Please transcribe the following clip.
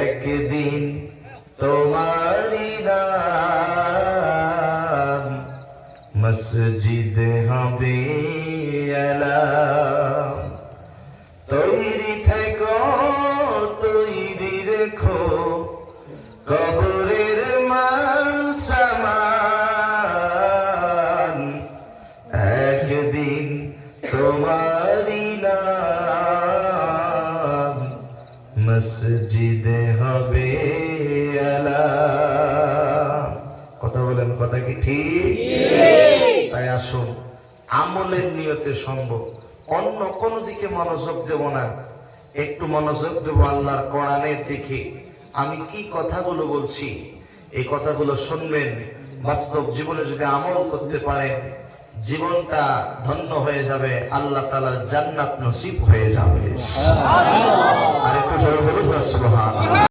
একদিন তোমারি নাম মসজিদ হবে আলাম। তৈরি থেকো তৈরি রেখো কবরের মান সামান। একদিন তোমারি নাম মসজিদে হবে আলাম। কথা বলেন, কথা কি ঠিক? তাই আসুন আমলের নিয়তে সঙ্গ, অন্য কোন দিকে মনোযোগ দেব না, একটু মনোযোগ দেব আল্লাহর কোরআনের দিকে। আমি কি কথাগুলো বলছি এই কথাগুলো শুনবেন, বাস্তব জীবনে যদি আমল করতে পারেন জীবনটা ধন্য হয়ে যাবে, আল্লাহ তাআলার জান্নাত নসিব হয়ে যাবে। আর একটু জোরে বলুন সুবহানাল্লাহ।